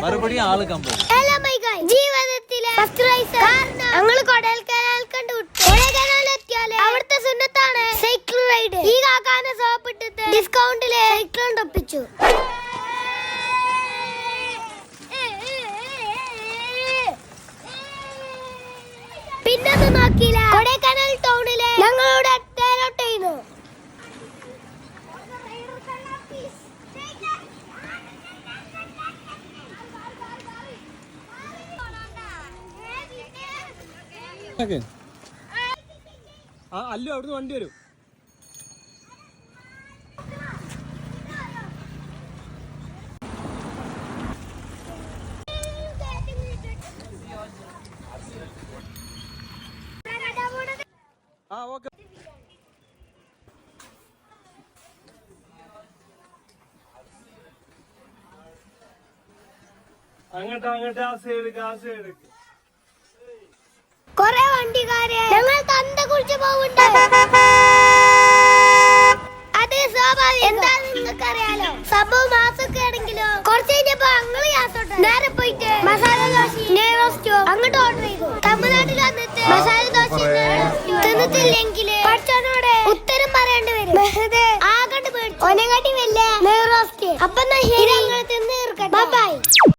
മറുപടി ആള് കമ്പോ ജീവിതത്തിലെ ഞങ്ങള് കൊടൈക്കനാൽ കണ്ടുവിട്ടു. കൊടൈക്കനാലെത്തിയാല് അവിടുത്തെ സുന്നത്താണ് സൈക്കിൾ റൈഡ്. ഈ കാക്കാനെ സോപ്പിട്ടിട്ട് ഡിസ്കൗണ്ടില് സൈക്കിൾ ഒപ്പിച്ചു. പിന്നൊന്നും നോക്കിയില്ല, കൊടൈക്കനാൽ ടൗണിലെ ഞങ്ങളുടെ തേരോട്ടായിരുന്നു. അല്ലു അവിടുന്ന് വണ്ടി വരും. ഓക്കെ അങ്ങോട്ട് ആ സൈഡ് കൊറേ വണ്ടിക്കാരെ ഞങ്ങൾ തന്ത കുറിച്ച് പോകുന്നുണ്ട്. അത് സ്വാഭാവികം. എന്താ നിങ്ങൾക്കറിയാലോ, സംഭവം മാസൊക്കെ ആണെങ്കിലോ കുറച്ച് കഴിഞ്ഞപ്പോ ഞങ്ങള് യാത്രോട്ടെ നേരെ പോയിട്ട് മസാല ദോശ നെയ്റോസ്റ്റോ അങ്ങോട്ട് ഓർഡർ ചെയ്തു. തമിഴ്നാട്ടിൽ വന്നിട്ട് മസാല ദോശ തിന്നിട്ടില്ലെങ്കില് പഠിച്ചോനോട് ഉത്തരം പറയേണ്ടി വരും. ആകണ്ട് പേടിച്ചു ഒനങ്ങാട്ടി വല്ല നെയ്റോസ്റ്റ്. അപ്പൊ ശരി, ഞങ്ങൾ തിന്ന് തീർക്കട്ടെ. ബൈ.